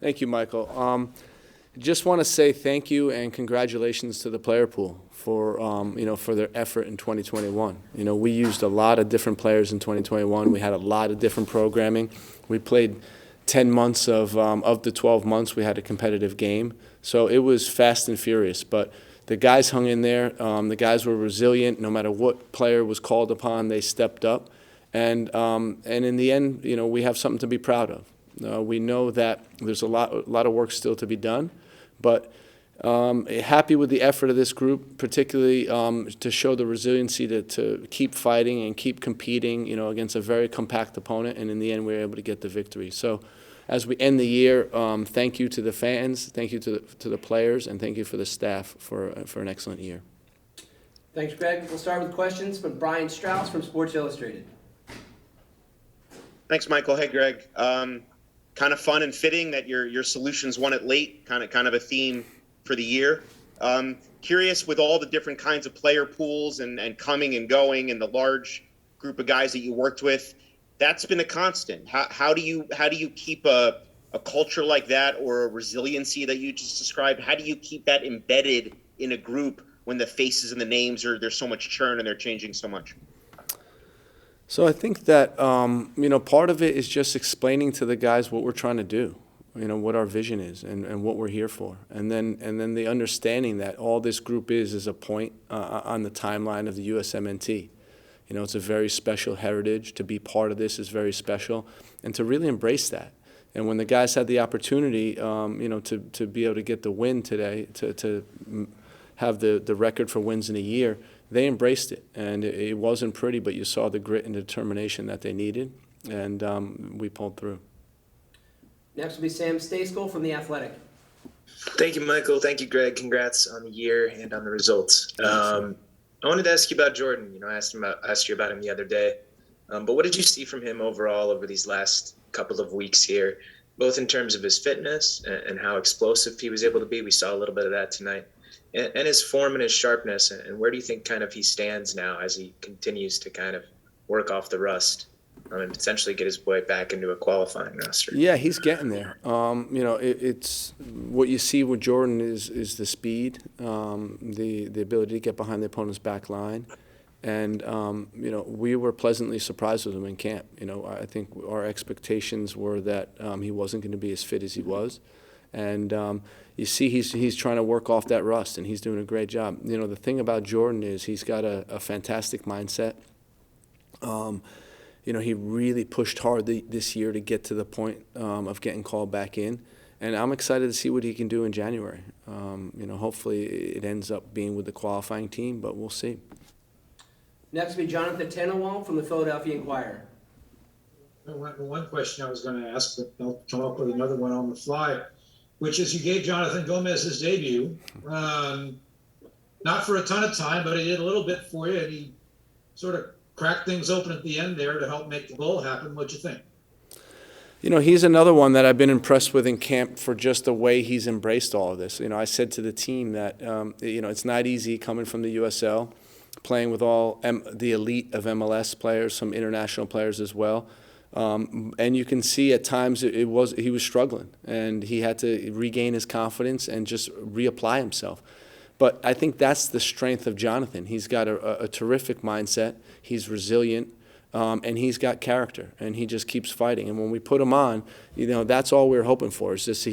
Thank you, Michael. Just want to say thank you and congratulations to the player pool for for their effort in 2021. We used a lot of different players in 2021. We had a lot of different programming. We played 10 months of the 12 months. We had a competitive game, so it was fast and furious. But the guys hung in there. The guys were resilient. No matter what player was called upon, they stepped up. And in the end, we have something to be proud of. We know that there's a lot of work still to be done, but happy with the effort of this group, particularly to show the resiliency to keep fighting and keep competing, against a very compact opponent, and in the end, we were able to get the victory. So, as we end the year, thank you to the fans, thank you to the players, and thank you for the staff for an excellent year. Thanks, Gregg. We'll start with questions from Brian Strauss from Sports Illustrated. Thanks, Michael. Hey, Gregg. Kind of fun and fitting that your solutions won it late, kind of a theme for the year. Curious, with all the different kinds of player pools and coming and going and the large group of guys that you worked with, that's been a constant. How do you keep a culture like that, or a resiliency that you just described? How do you keep that embedded in a group when the faces and the names there's so much churn and they're changing so much? So I think that part of it is just explaining to the guys what we're trying to do, what our vision is and what we're here for, and then the understanding that all this group is a point on the timeline of the USMNT. It's a very special heritage. To be part of this is very special, and to really embrace that. And when the guys had the opportunity, to be able to get the win today, to have the record for wins in a year, they embraced it. And it wasn't pretty, but you saw the grit and determination that they needed, and we pulled through. Next will be Sam Stejskal from The Athletic. Thank you, Michael. Thank you, Gregg. Congrats on the year and on the results. I wanted to ask you about Jordan. I asked you about him the other day. But what did you see from him overall over these last couple of weeks here, both in terms of his fitness and how explosive he was able to be? We saw a little bit of that tonight. And his form and his sharpness. And where do you think kind of he stands now as he continues to kind of work off the rust and potentially get his way back into a qualifying roster? Yeah, he's getting there. It's what you see with Jordan is the speed, the ability to get behind the opponent's back line, and we were pleasantly surprised with him in camp. I think our expectations were that he wasn't going to be as fit as he was, and you see he's trying to work off that rust, and he's doing a great job. The thing about Jordan is he's got a fantastic mindset. He really pushed hard this year to get to the point of getting called back in. And I'm excited to see what he can do in January. Hopefully it ends up being with the qualifying team, but we'll see. Next will be Jonathan Tannenwald from the Philadelphia Inquirer. One question I was going to ask, but I'll come up with another one on the fly, which is you gave Jonathan Gomez his debut. Not for a ton of time, but he did a little bit for you, and he sort of cracked things open at the end there to help make the goal happen. What'd you think? He's another one that I've been impressed with in camp for just the way he's embraced all of this. I said to the team that, it's not easy coming from the USL, playing with all the elite of MLS players, some international players as well. And you can see at times he was struggling, and he had to regain his confidence and just reapply himself. But I think that's the strength of Jonathan. He's got a terrific mindset. He's resilient, and he's got character, and he just keeps fighting. And when we put him on, that's all we're hoping for is just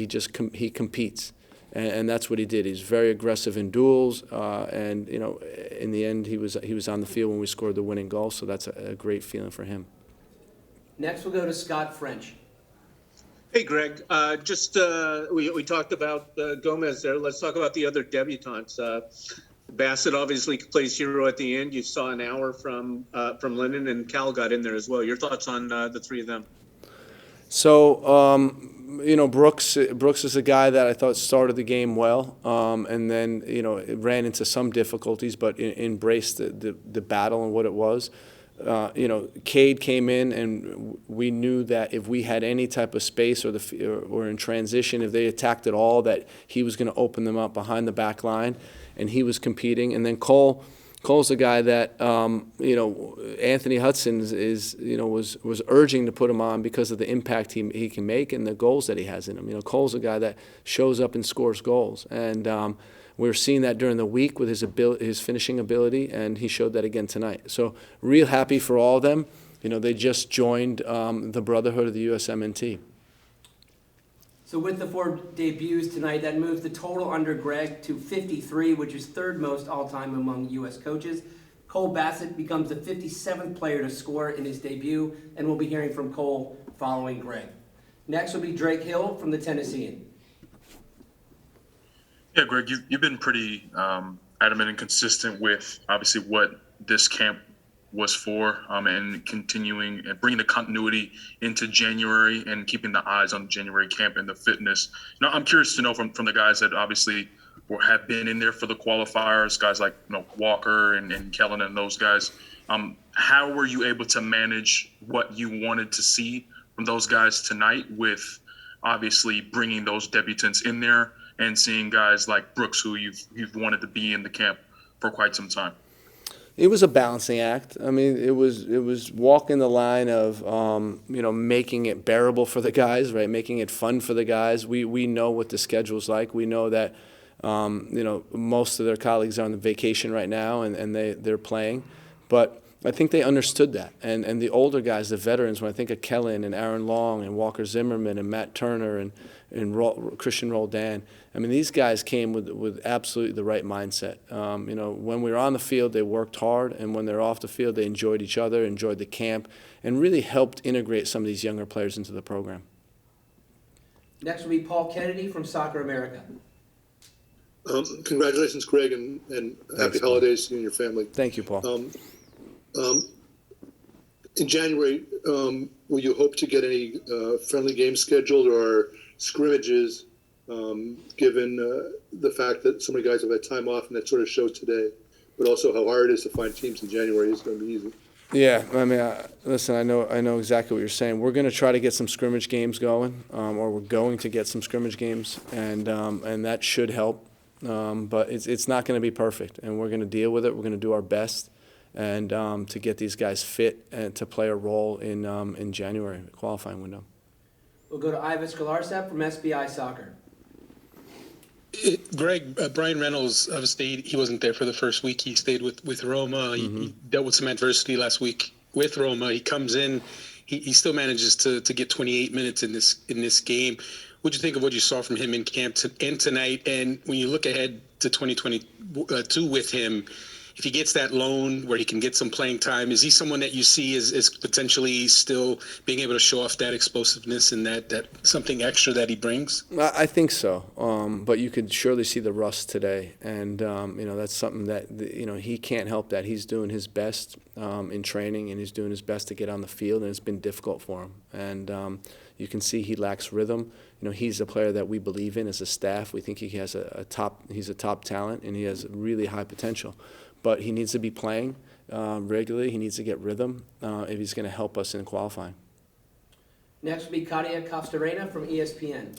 he competes, and that's what he did. He's very aggressive in duels, and in the end he was on the field when we scored the winning goal. So that's a great feeling for him. Next we'll go to Scott French. Hey, Gregg. We talked about Gomez there. Let's talk about the other debutantes. Bassett obviously plays hero at the end. You saw an hour from Lennon, and Cal got in there as well. Your thoughts on the three of them? So, Brooks is a guy that I thought started the game well, and then it ran into some difficulties, but embraced the battle and what it was. Cade came in, and we knew that if we had any type of space or in transition, if they attacked at all, that he was going to open them up behind the back line, and he was competing. And then Cole Cole's a guy that, Anthony Hudson was urging to put him on because of the impact he can make and the goals that he has in him. Cole's a guy that shows up and scores goals. And we're seeing that during the week with his finishing ability, and he showed that again tonight. So real happy for all of them. They just joined the Brotherhood of the USMNT. So with the 4 debuts tonight, that moves the total under Gregg to 53, which is third most all-time among U.S. coaches. Cole Bassett becomes the 57th player to score in his debut, and we'll be hearing from Cole following Gregg. Next will be Drake Hill from the Tennessean. Yeah, Greg, you've been pretty adamant and consistent with obviously what this camp was for, and continuing and bringing the continuity into January and keeping the eyes on January camp and the fitness. I'm curious to know from the guys that obviously have been in there for the qualifiers, guys like Walker and Kellen and those guys. How were you able to manage what you wanted to see from those guys tonight with obviously bringing those debutants in there and seeing guys like Brooks, who you've wanted to be in the camp for quite some time? It was a balancing act. I mean, it was walking the line of making it bearable for the guys, right? Making it fun for the guys. We know what the schedule's like. We know that most of their colleagues are on vacation right now, and they're playing, but I think they understood that. And the older guys, the veterans, when I think of Kellen and Aaron Long and Walker Zimmerman and Matt Turner and Christian Roldan, I mean, these guys came with absolutely the right mindset. When we were on the field, they worked hard, and when they're off the field, they enjoyed each other, enjoyed the camp, and really helped integrate some of these younger players into the program. Next will be Paul Kennedy from Soccer America. Congratulations, Greg, and happy holidays to you and your family. Thank you, Paul. In January, will you hope to get any friendly games scheduled or scrimmages, given the fact that so many guys have had time off, and that sort of shows today, but also how hard it is to find teams in January is going to be easy. Yeah, I mean, listen, I know exactly what you're saying. We're going to try to get some scrimmage games going, or we're going to get some scrimmage games, and that should help. But it's not going to be perfect, and we're going to deal with it. We're going to do our best, and to get these guys fit and to play a role in January qualifying window. We'll go to Ivis Galarsep from SBI Soccer. Greg, Brian Reynolds obviously he wasn't there for the first week. He stayed with Roma. He dealt with some adversity last week with Roma. He comes in. He still manages to get 28 minutes in this game. What do you think of what you saw from him in camp and tonight? And when you look ahead to 2022 with him, if he gets that loan where he can get some playing time, is he someone that you see as potentially still being able to show off that explosiveness and that something extra that he brings? I think so, but you could surely see the rust today, and that's something that he can't help that. He's doing his best in training, and he's doing his best to get on the field, and it's been difficult for him. And you can see he lacks rhythm. He's a player that we believe in as a staff. We think he has he's a top talent, and he has really high potential. But he needs to be playing regularly. He needs to get rhythm if he's going to help us in qualifying. Next will be Katia Costarena from ESPN.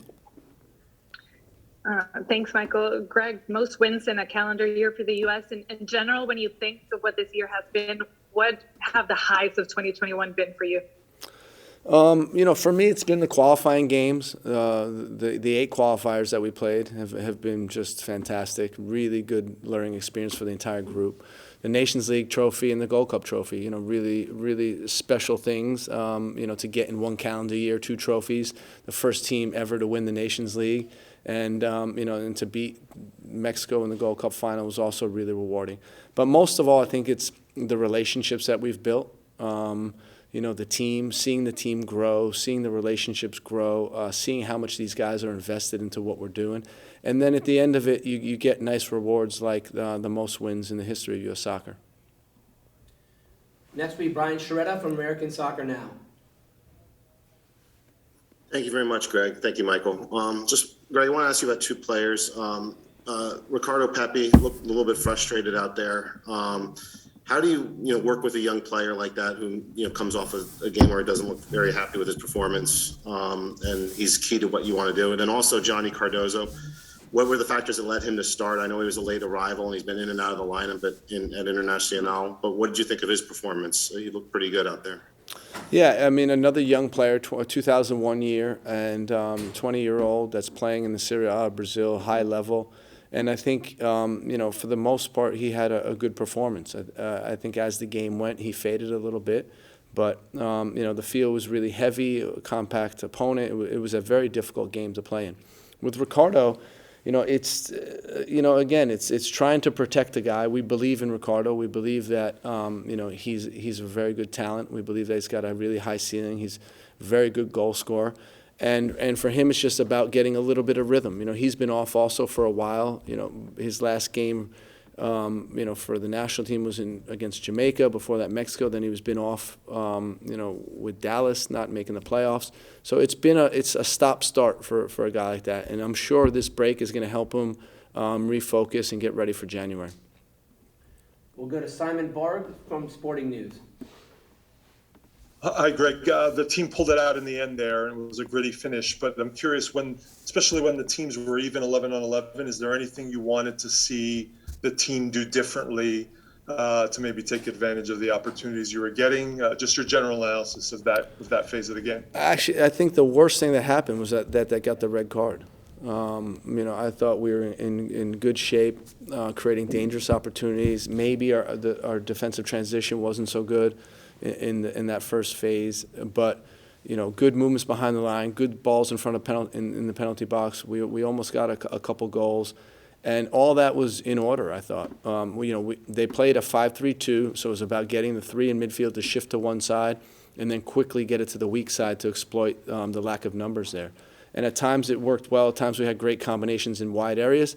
Thanks, Michael. Greg, most wins in a calendar year for the U.S. In general, when you think of what this year has been, what have the highs of 2021 been for you? For me, it's been the qualifying games. The 8 qualifiers that we played have been just fantastic. Really good learning experience for the entire group. The Nations League trophy and the Gold Cup trophy, really, really special things, to get in one calendar year 2 trophies. The first team ever to win the Nations League. And, and to beat Mexico in the Gold Cup final was also really rewarding. But most of all, I think it's the relationships that we've built. The team, seeing the team grow, seeing the relationships grow, seeing how much these guys are invested into what we're doing. And then at the end of it, you get nice rewards like the most wins in the history of U.S. soccer. Next will be Brian Sciaretta from American Soccer Now. Thank you very much, Greg. Thank you, Michael. Greg, I want to ask you about 2 players. Ricardo Pepi looked a little bit frustrated out there. How do you work with a young player like that who comes off a game where he doesn't look very happy with his performance, and he's key to what you want to do? And then also Johnny Cardozo, what were the factors that led him to start? I know he was a late arrival and he's been in and out of the lineup at Internacional, but what did you think of his performance? He looked pretty good out there. Yeah, I mean, another young player, 2001 year, and 20-year-old that's playing in the Serie A of Brazil, high level. And I think, for the most part, he had a good performance. I think as the game went, he faded a little bit. But, the field was really heavy, a compact opponent. It was a very difficult game to play in. With Ricardo, it's, again, it's trying to protect the guy. We believe in Ricardo. We believe that, he's a very good talent. We believe that he's got a really high ceiling. He's a very good goal scorer. And for him, it's just about getting a little bit of rhythm. He's been off also for a while. His last game, for the national team was against Jamaica. Before that, Mexico. Then he was been off, with Dallas, not making the playoffs. So it's a stop-start for a guy like that. And I'm sure this break is going to help him refocus and get ready for January. We'll go to Simon Barg from Sporting News. Hi, Greg. The team pulled it out in the end there, and it was a gritty finish. But I'm curious, especially when the teams were even 11 on 11, is there anything you wanted to see the team do differently to maybe take advantage of the opportunities you were getting? Just your general analysis of that phase of the game. Actually, I think the worst thing that happened was that they got the red card. I thought we were in good shape, creating dangerous opportunities. Maybe our defensive transition wasn't so good in that first phase, but good movements behind the line, good balls in front of in the penalty box. We almost got a couple goals, and all that was in order. I thought. They played a 5-3-2, so it was about getting the three in midfield to shift to one side, and then quickly get it to the weak side to exploit the lack of numbers there. And at times it worked well. At times we had great combinations in wide areas.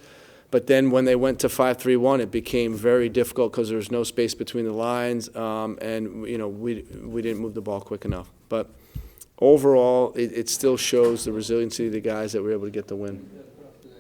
But then when they went to 5-3-1, it became very difficult because there was no space between the lines, and we didn't move the ball quick enough. But overall, it still shows the resiliency of the guys that were able to get the win.